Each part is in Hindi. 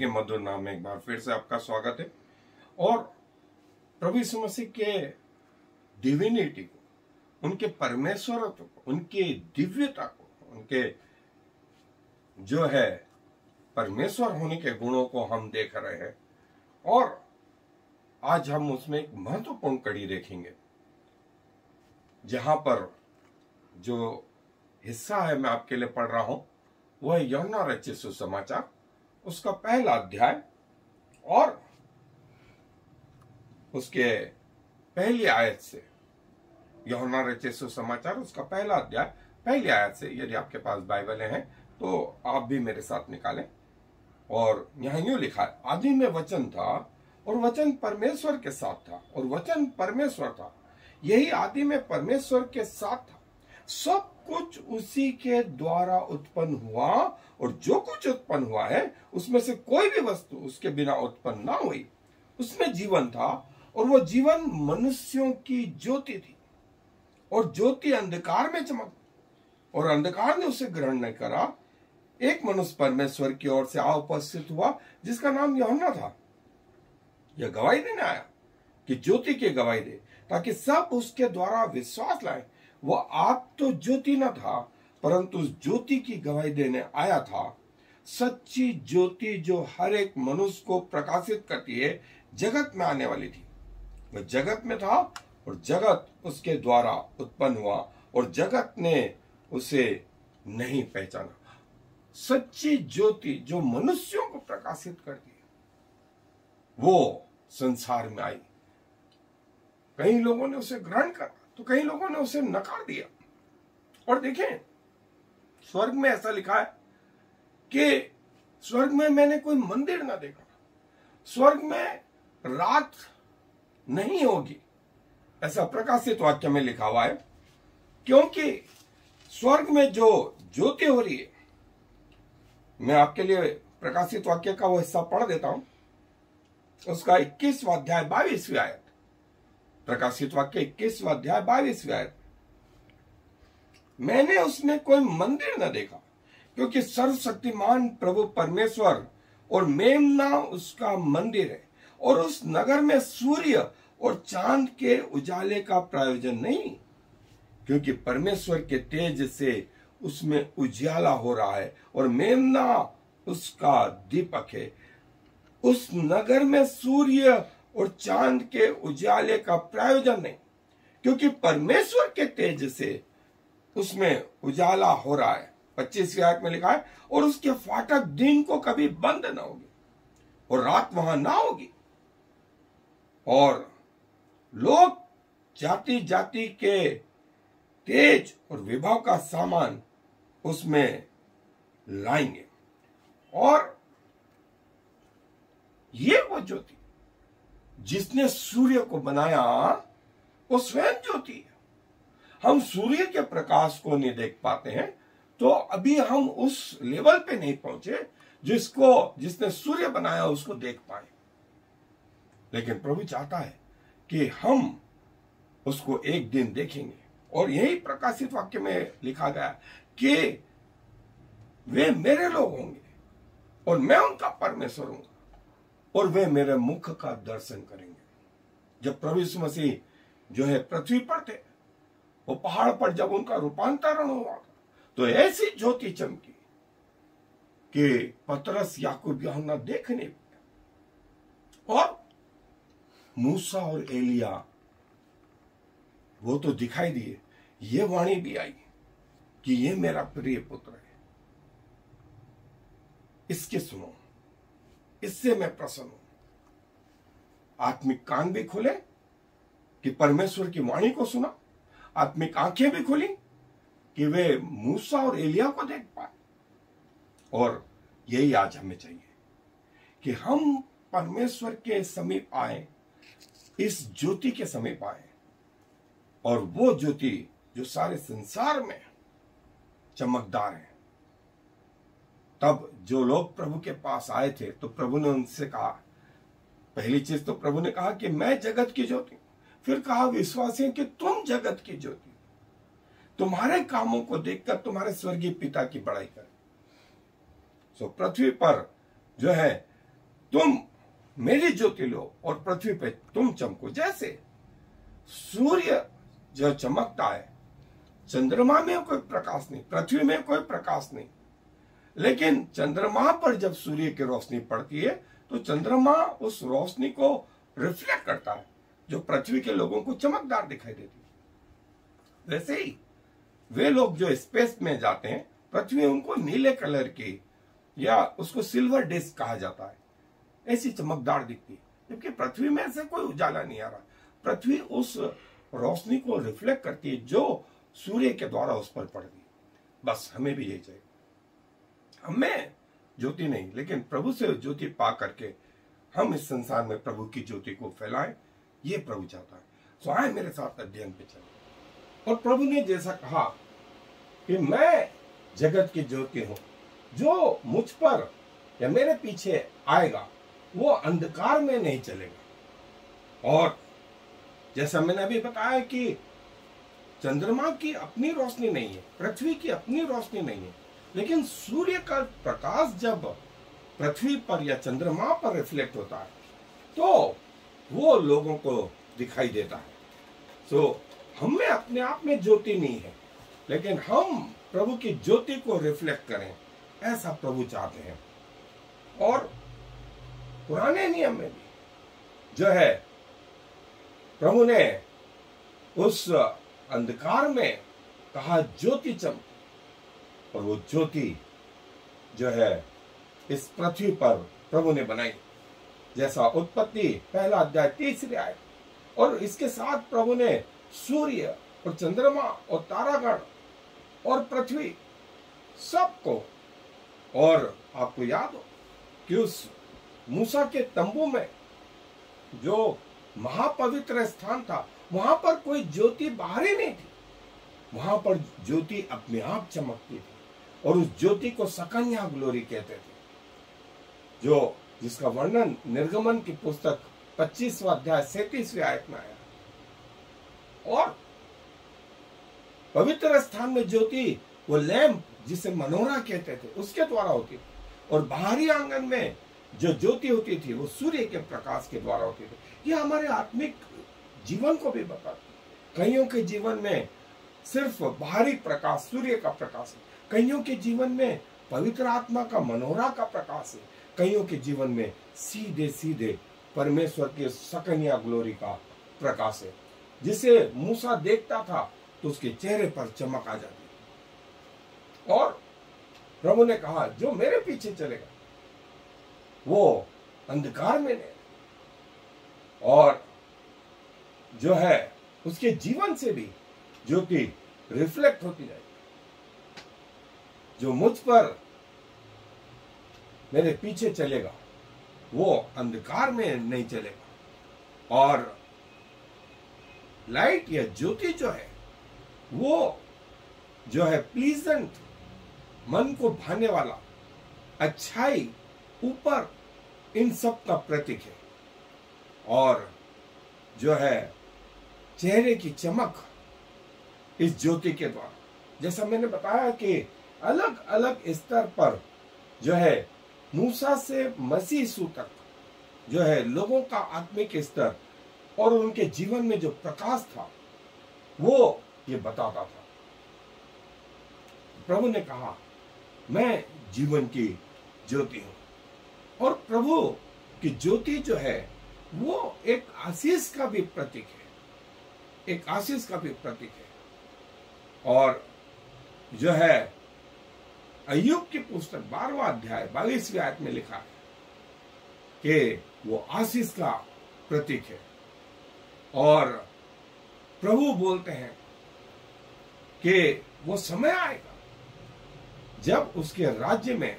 के मधुर नाम में एक बार फिर से आपका स्वागत है। और प्रभु यीशु मसीह के डिविनिटी को, उनके परमेश्वरत्व को, उनकी दिव्यता को, उनके जो है परमेश्वर होने के गुणों को हम देख रहे हैं। और आज हम उसमें एक महत्वपूर्ण कड़ी देखेंगे, जहां पर जो हिस्सा है मैं आपके लिए पढ़ रहा हूं वह यूहन्ना रचित सुसमाचार उसका पहला अध्याय और उसके पहली आयत से। यूहन्ना रचित सुसमाचार उसका पहला अध्याय पहली आयत से, यदि आपके पास बाइबल हैं तो आप भी मेरे साथ निकालें। और यहां यूं लिखा है, आदि में वचन था और वचन परमेश्वर के साथ था और वचन परमेश्वर था। यही आदि में परमेश्वर के साथ था। सब कुछ उसी के द्वारा उत्पन्न हुआ और जो कुछ उत्पन्न हुआ है उसमें से कोई भी वस्तु उसके बिना उत्पन्न ना हुई। उसमें जीवन था और वो जीवन मनुष्यों की ज्योति थी और ज्योति अंधकार में चमक और अंधकार ने उसे ग्रहण नहीं करा। एक मनुष्य परमेश्वर की ओर से आ उपस्थित हुआ जिसका नाम यूहन्ना था। यह गवाही देने आया कि ज्योति की गवाही दे, ताकि सब उसके द्वारा विश्वास लाए। वह आप तो ज्योति न था, परंतु उस ज्योति की गवाही देने आया था। सच्ची ज्योति जो हर एक मनुष्य को प्रकाशित करती है, जगत में आने वाली थी। वह जगत में था और जगत उसके द्वारा उत्पन्न हुआ और जगत ने उसे नहीं पहचाना। सच्ची ज्योति जो मनुष्यों को प्रकाशित करती है, वो संसार में आई। कई लोगों ने उसे ग्रहण करा तो कई लोगों ने उसे नकार दिया। और देखें, स्वर्ग में ऐसा लिखा है कि स्वर्ग में मैंने कोई मंदिर ना देखा, स्वर्ग में रात नहीं होगी, ऐसा प्रकाशित वाक्य में लिखा हुआ है। क्योंकि स्वर्ग में जो ज्योति हो रही है, मैं आपके लिए प्रकाशित वाक्य का वो हिस्सा पढ़ देता हूं, उसका 21वां अध्याय 22वीं आयत। प्रकाशित वाक्य 21वां अध्याय 22वीं आयत। मैंने उसमें कोई मंदिर न देखा, क्योंकि सर्वशक्तिमान प्रभु परमेश्वर और मेमना उसका मंदिर है, और उस नगर में सूर्य और चांद के उजाले का प्रयोजन नहीं, क्योंकि परमेश्वर के तेज से उसमें उजाला हो रहा है और मेमना उसका दीपक है। उस नगर में सूर्य और चांद के उजाले का प्रयोजन नहीं, क्योंकि परमेश्वर के तेज से उसमें उजाला हो रहा है। 25वीं आयत में लिखा है, और उसके फाटक दिन को कभी बंद ना होगी और रात वहां ना होगी, और लोग जाति जाति के तेज और विभव का सामान उसमें लाएंगे। और ये वो ज्योति जिसने सूर्य को बनाया, वो स्वयं ज्योति है। हम सूर्य के प्रकाश को नहीं देख पाते हैं, तो अभी हम उस लेवल पे नहीं पहुंचे जिसने सूर्य बनाया उसको देख पाए। लेकिन प्रभु चाहता है कि हम उसको एक दिन देखेंगे। और यही प्रकाशित वाक्य में लिखा गया कि वे मेरे लोग होंगे और मैं उनका परमेश्वर हूंगा और वे मेरे मुख का दर्शन करेंगे। जब प्रभु यीशु मसीह जो है पृथ्वी पर थे, वो पहाड़ पर जब उनका रूपांतरण हुआ तो ऐसी ज्योति चमकी कि पतरस, याकूब, यूहन्ना देख नहीं पाया। और मूसा और एलिया वो तो दिखाई दिए, ये वाणी भी आई कि ये मेरा प्रिय पुत्र है, इसके सुनो, इससे मैं प्रसन्न हूं। आत्मिक कान भी खुले कि परमेश्वर की वाणी को सुना, आत्मिक आंखें भी खुली कि वे मूसा और एलिया को देख पाए। और यही आज हमें चाहिए कि हम परमेश्वर के समीप आए, इस ज्योति के समीप आए, और वो ज्योति जो सारे संसार में चमकदार है। तब जो लोग प्रभु के पास आए थे तो प्रभु ने उनसे कहा, पहली चीज तो प्रभु ने कहा कि मैं जगत की ज्योति, फिर कहा विश्वासियों कि तुम जगत की ज्योति, तुम्हारे कामों को देखकर तुम्हारे स्वर्गीय पिता की बड़ाई करें। सो पृथ्वी पर जो है तुम मेरी ज्योति लो और पृथ्वी पे तुम चमको। जैसे सूर्य जो चमकता है, चंद्रमा में कोई प्रकाश नहीं, पृथ्वी में कोई प्रकाश नहीं, लेकिन चंद्रमा पर जब सूर्य की रोशनी पड़ती है तो चंद्रमा उस रोशनी को रिफ्लेक्ट करता है, जो पृथ्वी के लोगों को चमकदार दिखाई देती है। वैसे ही वे लोग जो स्पेस में जाते हैं, पृथ्वी उनको नीले कलर की या उसको सिल्वर डिस्क कहा जाता है, ऐसी चमकदार दिखती है, जबकि पृथ्वी में से कोई उजाला नहीं आ रहा। पृथ्वी उस रोशनी को रिफ्लेक्ट करती है जो सूर्य के द्वारा उस पर पड़ती है। बस हमें भी यही चाहिए। हमें ज्योति नहीं, लेकिन प्रभु से ज्योति पा करके हम इस संसार में प्रभु की ज्योति को फैलाएं, ये प्रभु चाहता है। सो आए मेरे साथ अध्ययन पे चले। और प्रभु ने जैसा कहा कि मैं जगत की ज्योति हूं, जो मुझ पर या मेरे पीछे आएगा वो अंधकार में नहीं चलेगा। और जैसा मैंने अभी बताया कि चंद्रमा की अपनी रोशनी नहीं है, पृथ्वी की अपनी रोशनी नहीं है, लेकिन सूर्य का प्रकाश जब पृथ्वी पर या चंद्रमा पर रिफ्लेक्ट होता है तो वो लोगों को दिखाई देता है। सो हमें अपने आप में ज्योति नहीं है, लेकिन हम प्रभु की ज्योति को रिफ्लेक्ट करें, ऐसा प्रभु चाहते हैं। और पुराने नियम में भी जो है प्रभु ने उस अंधकार में कहा ज्योति चमक, और वो ज्योति जो है इस पृथ्वी पर प्रभु ने बनाई। जैसा उत्पत्ति 1 अध्याय 3 आयत। और इसके साथ प्रभु ने सूर्य और चंद्रमा और तारागण और पृथ्वी सबको, और आपको याद हो कि उस मूसा के तंबू में जो महापवित्र स्थान था, वहां पर कोई ज्योति बाहर ही नहीं थी, वहां पर ज्योति अपने आप चमकती थी, और उस ज्योति को सकन्या ग्लोरी कहते थे, जो जिसका वर्णन निर्गमन की पुस्तक 25वां अध्याय 37वें आयत में आया। और पवित्र स्थान में ज्योति वो लैंप जिसे मनोरा कहते थे उसके द्वारा होती थी, और बाहरी आंगन में जो ज्योति होती थी वो सूर्य के प्रकाश के द्वारा होती थी। ये हमारे आत्मिक जीवन को भी बताती। कईयों के जीवन में सिर्फ बाहरी प्रकाश सूर्य का प्रकाश है, कईयों के जीवन में पवित्र आत्मा का मनोरा का प्रकाश है, कईयों के जीवन में सीधे सीधे परमेश्वर के सकन्या ग्लोरी का प्रकाश है। जिसे मूसा देखता था तो उसके चेहरे पर चमक आ जाती। और प्रभु ने कहा जो मेरे पीछे चलेगा वो अंधकार में नहीं, और जो है उसके जीवन से भी ज्योति रिफ्लेक्ट होती जाएगी। जो मुझ पर मेरे पीछे चलेगा वो अंधकार में नहीं चलेगा। और लाइट या ज्योति जो है वो जो है प्लीजेंट, मन को भाने वाला, अच्छाई, ऊपर, इन सब का प्रतीक है। और जो है चेहरे की चमक इस ज्योति के द्वारा, जैसा मैंने बताया कि अलग अलग स्तर पर जो है मूसा से मसीह यीशु तक जो है लोगों का आत्मिक स्तर और उनके जीवन में जो प्रकाश था वो ये बताता था। प्रभु ने कहा मैं जीवन की ज्योति हूं। और प्रभु की ज्योति जो है वो एक आशीष का भी प्रतीक है, एक आशीष का भी प्रतीक है। और जो है अय्यूब की पुस्तक 12वां अध्याय 22वें आयत में लिखा है कि वो आशीष का प्रतीक है। और प्रभु बोलते हैं कि वो समय आएगा जब उसके राज्य में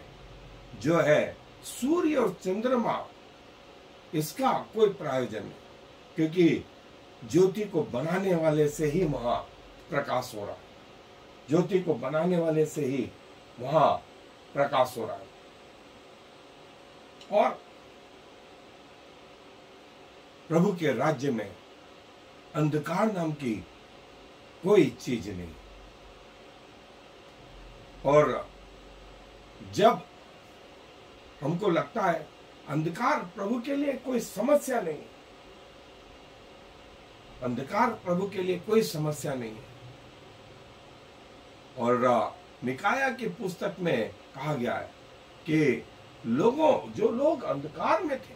जो है सूर्य और चंद्रमा इसका कोई प्रायोजन नहीं, क्योंकि ज्योति को बनाने वाले से ही वहां प्रकाश हो रहा है, ज्योति को बनाने वाले से ही वहां प्रकाश हो रहा है। और प्रभु के राज्य में अंधकार नाम की कोई चीज नहीं। और जब हमको लगता है अंधकार प्रभु के लिए कोई समस्या नहीं है। अंधकार प्रभु के लिए कोई समस्या नहीं है। और मिकाया की पुस्तक में कहा गया है कि जो लोग अंधकार में थे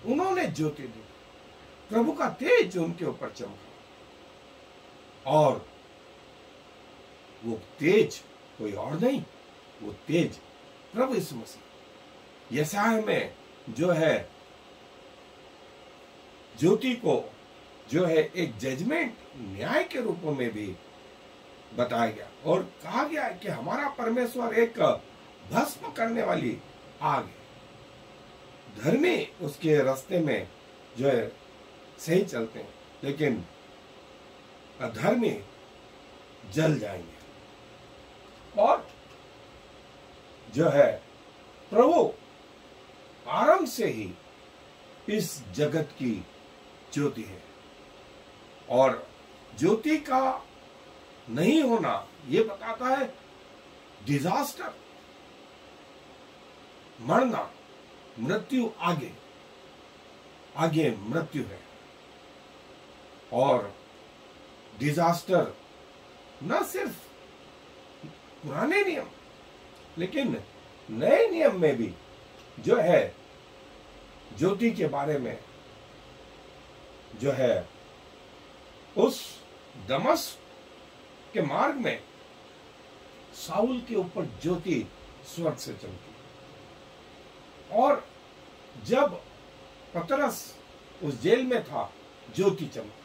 उन्होंने ज्योति दी, प्रभु का तेज उनके ऊपर चमका। और वो तेज कोई और नहीं, वो तेज प्रभु यीशु मसीह। यशायाह में जो है ज्योति को जो है एक जजमेंट, न्याय के रूप में भी बताया गया और कहा गया है कि हमारा परमेश्वर एक भस्म करने वाली आग है। धर्मी उसके रास्ते में जो है सही चलते हैं, लेकिन अधर्मी जल जाएंगे। और जो है प्रभु आरंभ से ही इस जगत की ज्योति है, और ज्योति का नहीं होना ये बताता है डिजास्टर, मरना, मृत्यु आगे आगे मृत्यु है। और डिजास्टर न सिर्फ पुराने नियम लेकिन नए नियम में भी जो है ज्योति के बारे में जो है उस दमस्क के मार्ग में साउल के ऊपर ज्योति स्वर्ग से चमकी, और जब पतरस उस जेल में था ज्योति चमकी।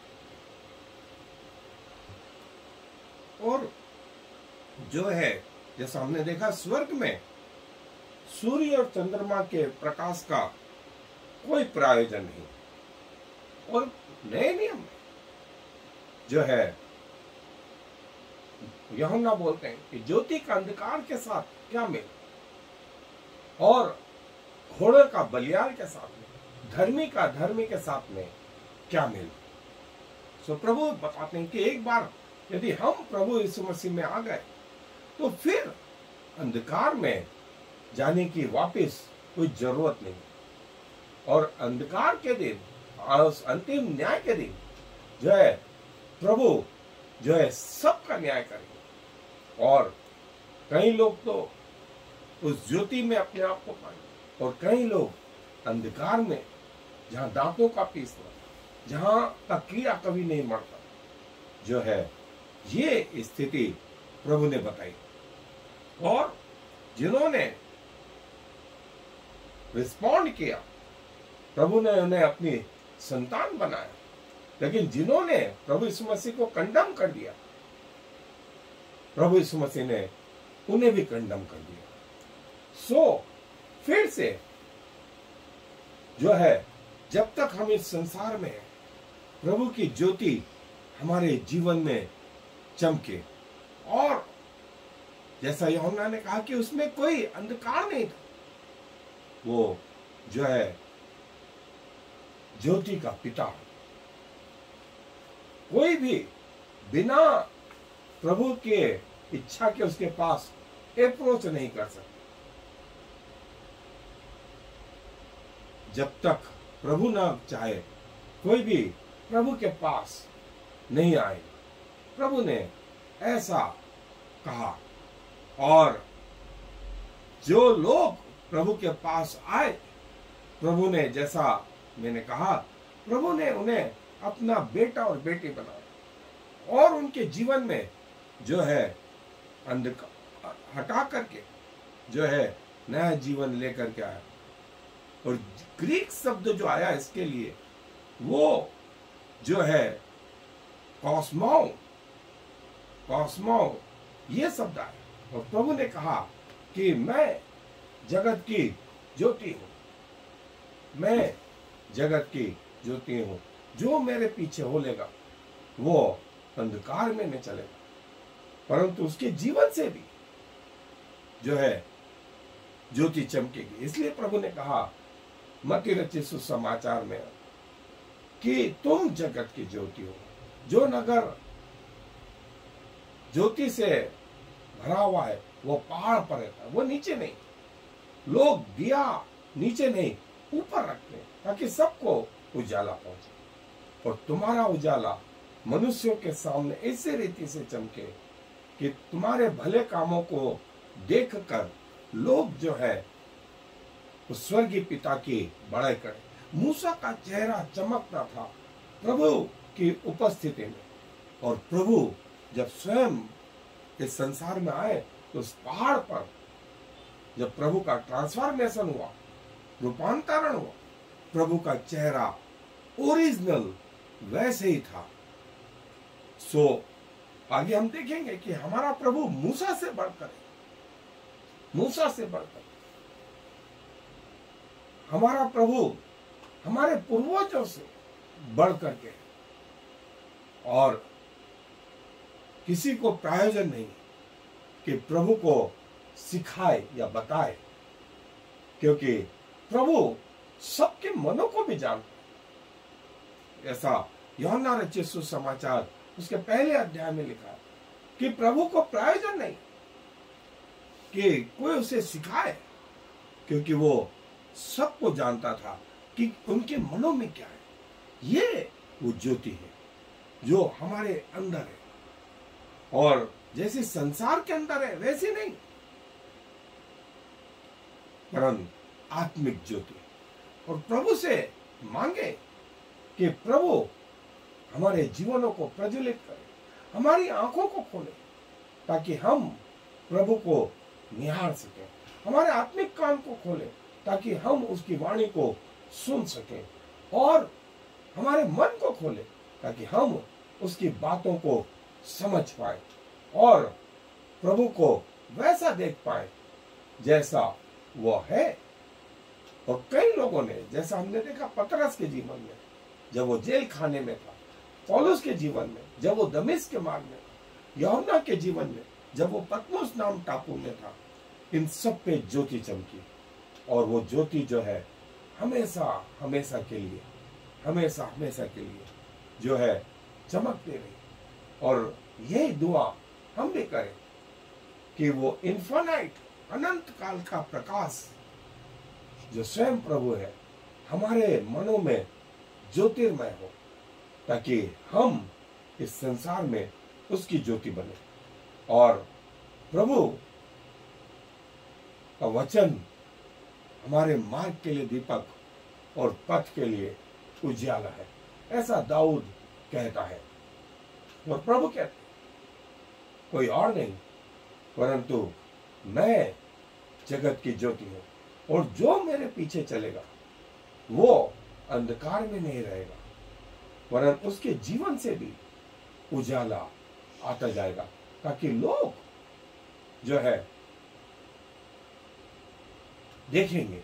और जो है जैसा हमने देखा स्वर्ग में सूर्य और चंद्रमा के प्रकाश का कोई प्रायोजन नहीं। और नए नियम में जो है यूहन्ना बोलते हैं कि ज्योति का अंधकार के साथ क्या मेल, और घोड़े का बलियाल के साथ में, धर्मी का धर्मी के साथ में क्या मेल। सो प्रभु बताते हैं कि एक बार यदि हम प्रभु यीशु मसीह में आ गए तो फिर अंधकार में जाने की वापस कोई जरूरत नहीं। और अंधकार के दिन, अंतिम न्याय के दिन जो है प्रभु जो है सबका न्याय करेंगे। और कई लोग तो उस ज्योति में अपने आप को पाएंगे, और कई लोग अंधकार में जहां दांतों का पीसना, जहां का कीड़ा कभी नहीं मरता, जो है ये स्थिति प्रभु ने बताई। और जिन्होंने रिस्पॉन्ड किया, प्रभु ने उन्हें अपनी संतान बनाया, लेकिन जिन्होंने प्रभु यीशु मसीह को कंडम कर दिया, प्रभु यीशु मसीह ने उन्हें भी कंडम कर दिया। सो फिर से जो है जब तक हम इस संसार में हैं, प्रभु की ज्योति हमारे जीवन में चमके। और जैसा यूहन्ना ने कहा कि उसमें कोई अंधकार नहीं था, वो जो है ज्योति का पिता। कोई भी बिना प्रभु के इच्छा के उसके पास अप्रोच नहीं कर सकता। जब तक प्रभु ना चाहे कोई भी प्रभु के पास नहीं आए। प्रभु ने ऐसा कहा, और जो लोग प्रभु के पास आए, प्रभु ने, जैसा मैंने कहा, प्रभु ने उन्हें अपना बेटा और बेटी बनाया, और उनके जीवन में जो है अंधकार हटा करके जो है नया जीवन लेकर के आया। और ग्रीक शब्द जो आया इसके लिए, वो जो है कॉस्मो ये शब्द आया। और प्रभु ने कहा कि मैं जगत की ज्योति हूं, मैं जगत की ज्योति हूं, जो मेरे पीछे होलेगा वो अंधकार में न चलेगा, परंतु उसके जीवन से भी जो है ज्योति चमकेगी। इसलिए प्रभु ने कहा मत्ती रचित सुसमाचार में कि तुम जगत की ज्योति हो। जो नगर ज्योति से भरा हुआ है वो पहाड़ पर रहता है, वो नीचे नहीं। लोग दिया नीचे नहीं, ऊपर रखें ताकि सबको उजाला पहुंचे और तुम्हारा उजाला मनुष्यों के सामने ऐसे रीति से चमके कि तुम्हारे भले कामों को देखकर लोग जो है उस स्वर्गीय पिता की बड़ाई करें। मूसा का चेहरा चमकता था प्रभु की उपस्थिति में, और प्रभु जब स्वयं इस संसार में आए तो उस पहाड़ पर जब प्रभु का ट्रांसफॉर्मेशन हुआ, रूपांतरण हुआ, प्रभु का चेहरा ओरिजिनल वैसे ही था। सो आगे हम देखेंगे कि हमारा प्रभु मूसा से बढ़कर है, मूसा से बढ़कर हमारा प्रभु हमारे पूर्वजों से बढ़कर के, और किसी को प्रायोजन नहीं कि प्रभु को सिखाए या बताए, क्योंकि प्रभु सबके मनों को भी जानता है। ऐसा यूहन्ना रचित सुसमाचार उसके पहले अध्याय में लिखा है कि प्रभु को प्रायोजन नहीं कि कोई उसे सिखाए, क्योंकि वो सबको जानता था कि उनके मनों में क्या है। ये वो ज्योति है जो हमारे अंदर है, और जैसे संसार के अंदर है वैसे नहीं, परंतु आत्मिक ज्योति। और प्रभु से मांगे कि प्रभु हमारे जीवनों को प्रज्वलित करे, हमारी आंखों को खोले ताकि हम प्रभु को निहार सकें, हमारे आत्मिक कान को खोले ताकि हम उसकी वाणी को सुन सकें, और हमारे मन को खोले ताकि हम उसकी बातों को समझ पाए और प्रभु को वैसा देख पाए जैसा वो है। और कई लोगों ने, जैसा हमने देखा पतरस के जीवन में जब वो जेल खाने में था, पौलुस के जीवन में जब वो दमिश्क के मार्ग में था, यूहन्ना के जीवन में जब वो पतमुस नाम टापू में था, इन सब पे ज्योति चमकी, और वो ज्योति जो है हमेशा हमेशा के लिए, हमेशा हमेशा के लिए जो है चमकती रही। और यही दुआ हम भी करें कि वो इन्फिनाइट अनंत काल का प्रकाश जो स्वयं प्रभु है हमारे मनों में ज्योतिर्मय हो, ताकि हम इस संसार में उसकी ज्योति बने, और प्रभु का वचन हमारे मार्ग के लिए दीपक और पथ के लिए उजियाला है, ऐसा दाऊद कहता है। और प्रभु कहते हैं कोई और नहीं परंतु मैं जगत की ज्योति हूं, और जो मेरे पीछे चलेगा वो अंधकार में नहीं रहेगा, वरन उसके जीवन से भी उजाला आता जाएगा, ताकि लोग जो है देखेंगे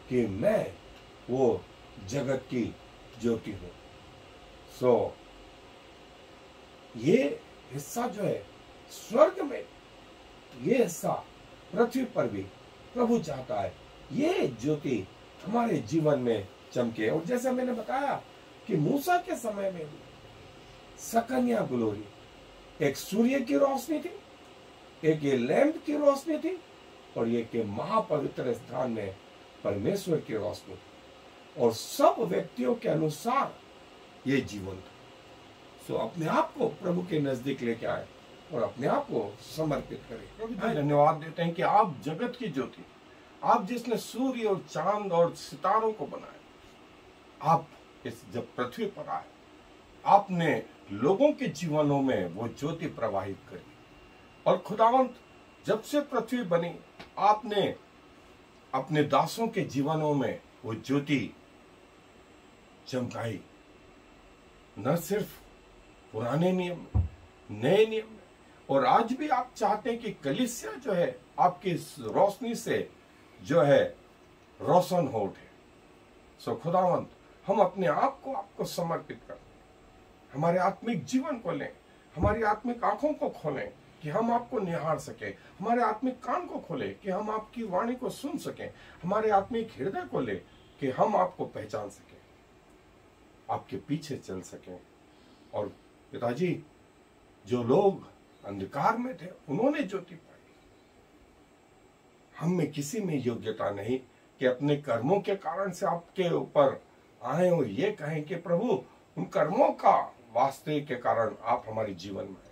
कि मैं वो जगत की ज्योति हूं। सो ये हिस्सा जो है स्वर्ग में, ये हिस्सा पृथ्वी पर भी प्रभु चाहता है ये ज्योति हमारे जीवन में चमके। और जैसा मैंने बताया कि मूसा के समय में भी सकन्या ग्लोरी, एक सूर्य की रोशनी थी, एक ये लैंप की रोशनी थी, और एक ये महापवित्र स्थान में परमेश्वर की रोशनी थी, और सब व्यक्तियों के अनुसार ये जीवन था। सो अपने आप को प्रभु के नजदीक लेके आए और अपने आप को समर्पित करें। प्रभु जी धन्यवाद देते हैं कि आप जगत की ज्योति, आप जिसने सूर्य और चांद और सितारों को बनाया, आप इस जब पृथ्वी पर आए आपने लोगों के जीवनों में वो ज्योति प्रवाहित करी, और खुदावंत जब से पृथ्वी बनी आपने अपने दासों के जीवनों में वो ज्योति चमकाई, न सिर्फ पुराने नियम में, नए नियम में, और आज भी आप चाहते हैं कि कलीसिया जो है आपकी रोशनी से जो है रोशन हो उठे। सो खुदावंत हम अपने आप को आपको समर्पित करते हैं, हमारे आत्मिक जीवन को लें, हमारी आत्मिक आंखों को खोलें कि हम आपको निहार सके, हमारे आत्मिक कान को खोले कि हम आपकी वाणी को सुन सकें, हमारे आत्मिक हृदय को ले कि हम आपको पहचान सकें, आपके पीछे चल सकें। और पिताजी जो लोग अंधकार में थे उन्होंने ज्योति पाई, हम में किसी में योग्यता नहीं कि अपने कर्मों के कारण से आपके ऊपर आए और ये कहें कि प्रभु उन कर्मों का वास्ते के कारण आप हमारे जीवन में हैं।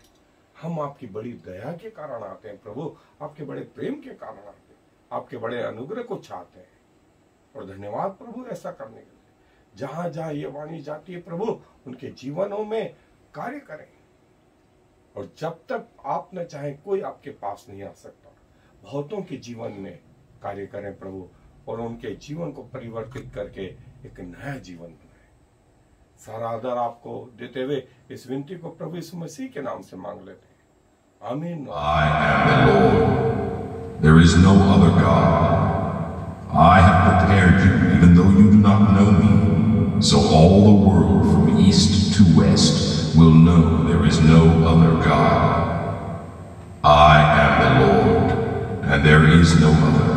हम आपकी बड़ी दया के कारण आते हैं प्रभु, आपके बड़े प्रेम के कारण आते हैं, आपके बड़े अनुग्रह को चाहते हैं। और धन्यवाद प्रभु ऐसा करने के लिए। जहां जहां ये वाणी जाती है प्रभु, उनके जीवनों में कार्य करें। और जब तक आप न चाहे कोई आपके पास नहीं आ सकता, बहुतों के जीवन में कार्य करें प्रभु, और उनके जीवन को परिवर्तित करके एक नया जीवन बनाए। सारा आदर आपको देते हुए इस विनती को प्रभु यीशु मसीह के नाम से मांग लेते हैं, आमीन। I am the Lord. There is no other God. I have prepared you, even though you do not know me, so all the world from east to west will know there is no other God. I am the Lord, and there is no other.